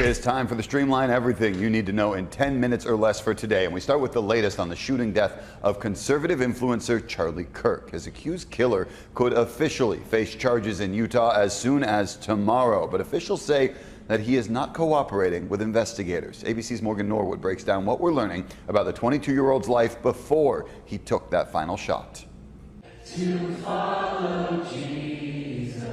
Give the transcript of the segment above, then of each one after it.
is time for the Streamline, everything you need to know in 10 minutes or less for today. And we start with the latest on the shooting death of conservative influencer Charlie Kirk. His accused killer could officially face charges in Utah as soon as tomorrow. But officials say that he is not cooperating with investigators. ABC's Morgan Norwood breaks down what we're learning about the 22-year-old's life before he took that final shot. To follow Jesus.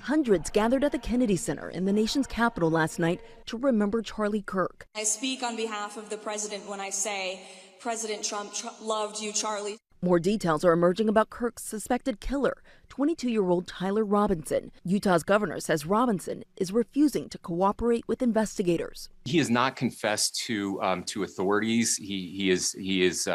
Hundreds gathered at the Kennedy Center in the nation's capital last night to remember Charlie Kirk. I speak on behalf of the president when I say, President Trump loved you, Charlie. More details are emerging about Kirk's suspected killer, 22-year-old Tyler Robinson. Utah's governor says Robinson is refusing to cooperate with investigators. He has not confessed to authorities. He is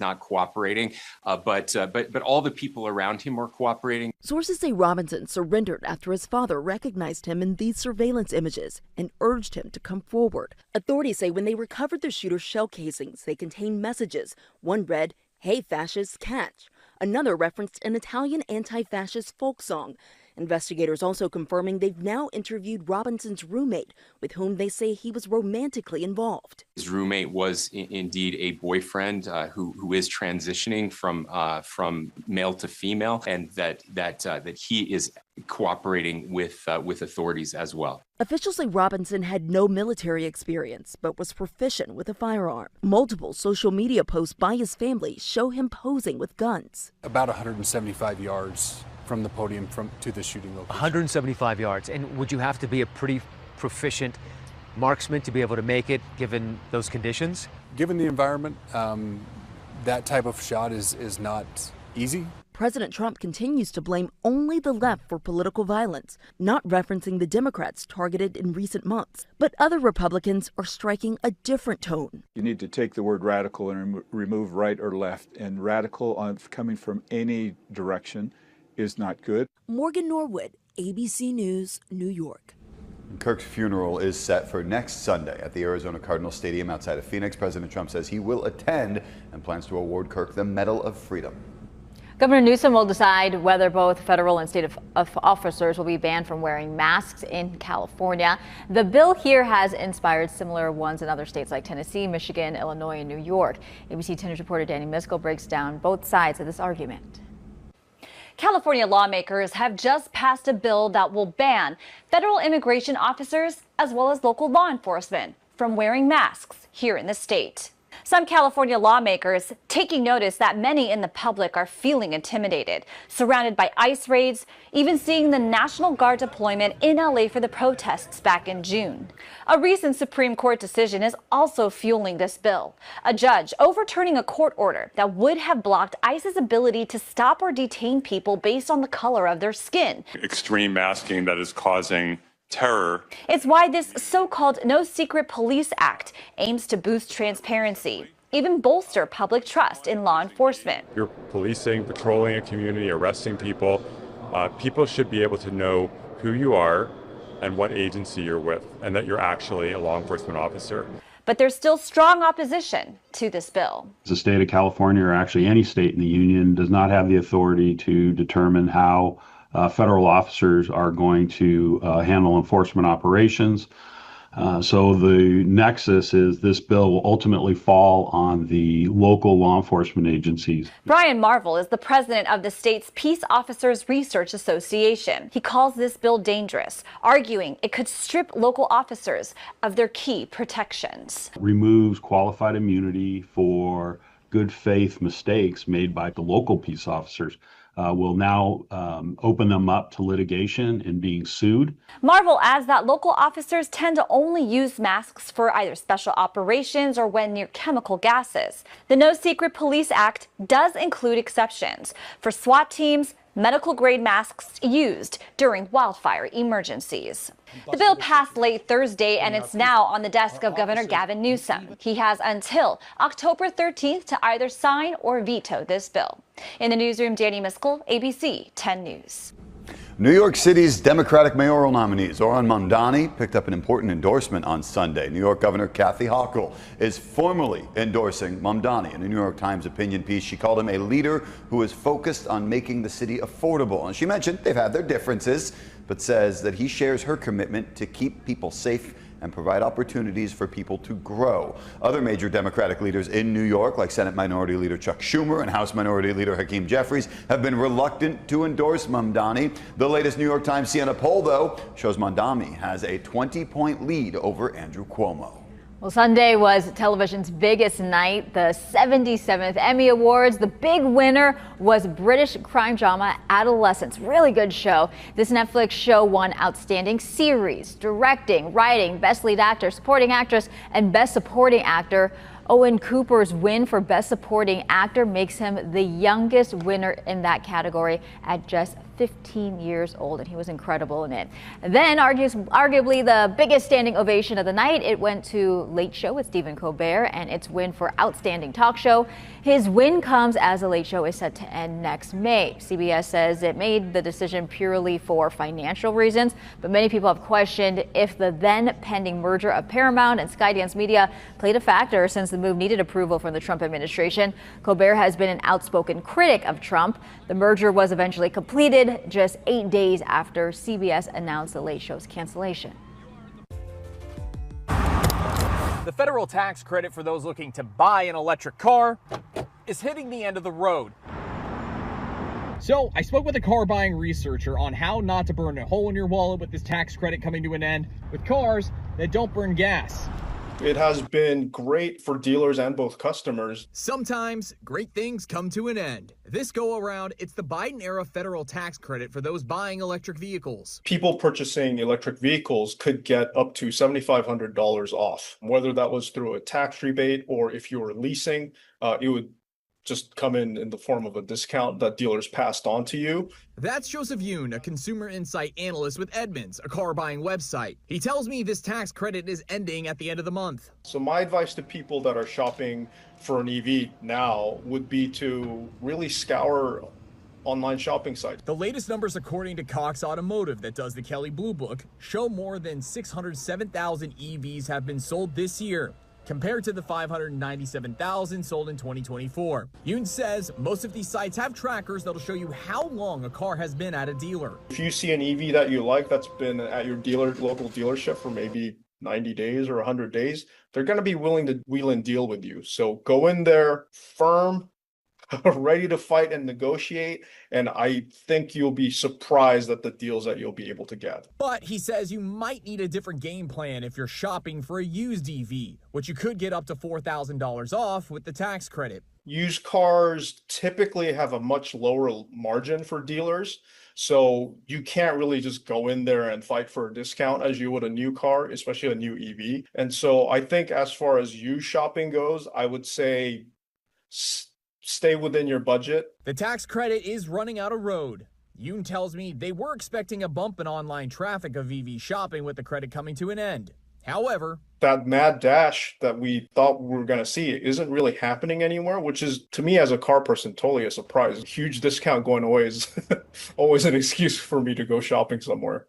not cooperating. But all the people around him are cooperating. Sources say Robinson surrendered after his father recognized him in these surveillance images and urged him to come forward. Authorities say when they recovered the shooter's shell casings, they contained messages. One read, "Hey fascists, catch." Another referenced an Italian anti-fascist folk song. Investigators also confirming they've now interviewed Robinson's roommate, with whom they say he was romantically involved. His roommate was indeed a boyfriend who is transitioning from male to female, and that he is cooperating with authorities as well. Officials say Robinson had no military experience, but was proficient with a firearm. Multiple social media posts by his family show him posing with guns. About 175 yards from the podium to the shooting location. 175 yards. And would you have to be a pretty proficient marksman to be able to make it, given those conditions? Given the environment, that type of shot is not easy. President Trump continues to blame only the left for political violence, not referencing the Democrats targeted in recent months. But other Republicans are striking a different tone. You need to take the word radical and remove right or left. And radical coming from any direction is not good. Morgan Norwood, ABC News, New York. Kirk's funeral is set for next Sunday at the Arizona Cardinals Stadium outside of Phoenix. President Trump says he will attend and plans to award Kirk the Medal of Freedom. Governor Newsom will decide whether both federal and state officers will be banned from wearing masks in California. The bill here has inspired similar ones in other states like Tennessee, Michigan, Illinois, and New York. ABC 10 News reporter Danny Miskell breaks down both sides of this argument. California lawmakers have just passed a bill that will ban federal immigration officers as well as local law enforcement from wearing masks here in the state. Some California lawmakers taking notice that many in the public are feeling intimidated, surrounded by ICE raids, even seeing the National Guard deployment in LA for the protests back in June. A recent Supreme Court decision is also fueling this bill. A judge overturning a court order that would have blocked ICE's ability to stop or detain people based on the color of their skin. Extreme masking that is causing terror. It's why this so-called No Secret Police Act aims to boost transparency, even bolster public trust in law enforcement. You're policing, patrolling a community, arresting people. People should be able to know who you are and what agency you're with, and that you're actually a law enforcement officer. But there's still strong opposition to this bill. The state of California, or actually any state in the union, does not have the authority to determine how federal officers are going to handle enforcement operations. So the nexus is this bill will ultimately fall on the local law enforcement agencies. Brian Marvel is the president of the state's Peace Officers Research Association. He calls this bill dangerous, arguing it could strip local officers of their key protections. Removes qualified immunity for good faith mistakes made by the local peace officers. Will now open them up to litigation and being sued. Marvel adds that local officers tend to only use masks for either special operations or when near chemical gases. The No Secret Police Act does include exceptions for SWAT teams, medical-grade masks used during wildfire emergencies. The bill passed late Thursday, and it's now on the desk of Governor Gavin Newsom. He has until October 13th to either sign or veto this bill. In the newsroom, Danny Miskell, ABC 10 News. New York City's Democratic mayoral nominee Zohran Mamdani picked up an important endorsement on Sunday. New York Governor Kathy Hochul is formally endorsing Mamdani. In a New York Times opinion piece, she called him a leader who is focused on making the city affordable. And she mentioned they've had their differences, but says that he shares her commitment to keep people safe and provide opportunities for people to grow. Other major Democratic leaders in New York, like Senate Minority Leader Chuck Schumer and House Minority Leader Hakeem Jeffries, have been reluctant to endorse Mamdani. The latest New York Times Siena poll, though, shows Mamdani has a 20-point lead over Andrew Cuomo. Well, Sunday was television's biggest night, the 77th Emmy Awards. The big winner was British crime drama Adolescence. Really good show. This Netflix show won Outstanding Series, Directing, Writing, Best Lead Actor, Supporting Actress, and Best Supporting Actor. Owen Cooper's win for Best Supporting Actor makes him the youngest winner in that category at just 15 years old, and he was incredible in it. Then, arguably the biggest standing ovation of the night, it went to Late Show with Stephen Colbert and its win for Outstanding Talk Show. His win comes as The Late Show is set to end next May. CBS says it made the decision purely for financial reasons, but many people have questioned if the then pending merger of Paramount and Skydance Media played a factor, since the move needed approval from the Trump administration. Colbert has been an outspoken critic of Trump. The merger was eventually completed just 8 days after CBS announced The Late Show's cancellation. The federal tax credit for those looking to buy an electric car is hitting the end of the road. So I spoke with a car buying researcher on how not to burn a hole in your wallet with this tax credit coming to an end with cars that don't burn gas. It has been great for dealers and both customers. Sometimes great things come to an end. This go around, it's the Biden-era federal tax credit for those buying electric vehicles. People purchasing electric vehicles could get up to $7,500 off, whether that was through a tax rebate or if you were leasing, it would just come in the form of a discount that dealers passed on to you. That's Joseph Yoon, a consumer insight analyst with Edmunds, a car buying website. He tells me this tax credit is ending at the end of the month. So my advice to people that are shopping for an EV now would be to really scour online shopping sites. The latest numbers, according to Cox Automotive, that does the Kelley Blue Book, show more than 607,000 EVs have been sold this year, compared to the 597,000 sold in 2024. Yoon says most of these sites have trackers that'll show you how long a car has been at a dealer. If you see an EV that you like that's been at your local dealership for maybe 90 days or 100 days, they're going to be willing to wheel and deal with you. So go in there firm, ready to fight and negotiate, and I think you'll be surprised at the deals that you'll be able to get. But he says you might need a different game plan if you're shopping for a used EV, which you could get up to $4,000 off with the tax credit. Used cars typically have a much lower margin for dealers, so you can't really just go in there and fight for a discount as you would a new car, especially a new EV. And so I think as far as used shopping goes, I would say stay within your budget. The tax credit is running out of road. Yoon tells me they were expecting a bump in online traffic of EV shopping with the credit coming to an end. However, that mad dash that we thought we were going to see isn't really happening anymore, which is, to me as a car person, totally a surprise. A huge discount going away is always an excuse for me to go shopping somewhere.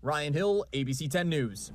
Ryan Hill, ABC 10 News.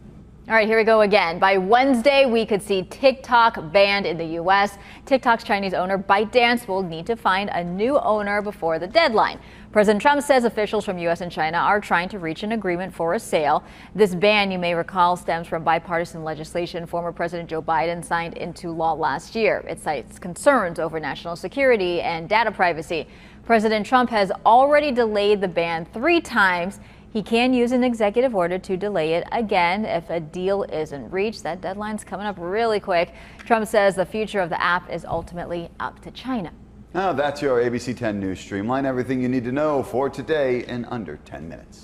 All right, here we go again. By Wednesday, we could see TikTok banned in the U.S. TikTok's Chinese owner ByteDance will need to find a new owner before the deadline. President Trump says officials from U.S. and China are trying to reach an agreement for a sale. This ban, you may recall, stems from bipartisan legislation former President Joe Biden signed into law last year. It cites concerns over national security and data privacy. President Trump has already delayed the ban 3 times. He can use an executive order to delay it again if a deal isn't reached. That deadline's coming up really quick. Trump says the future of the app is ultimately up to China. Now that's your ABC 10 News Streamline. Everything you need to know for today in under 10 minutes.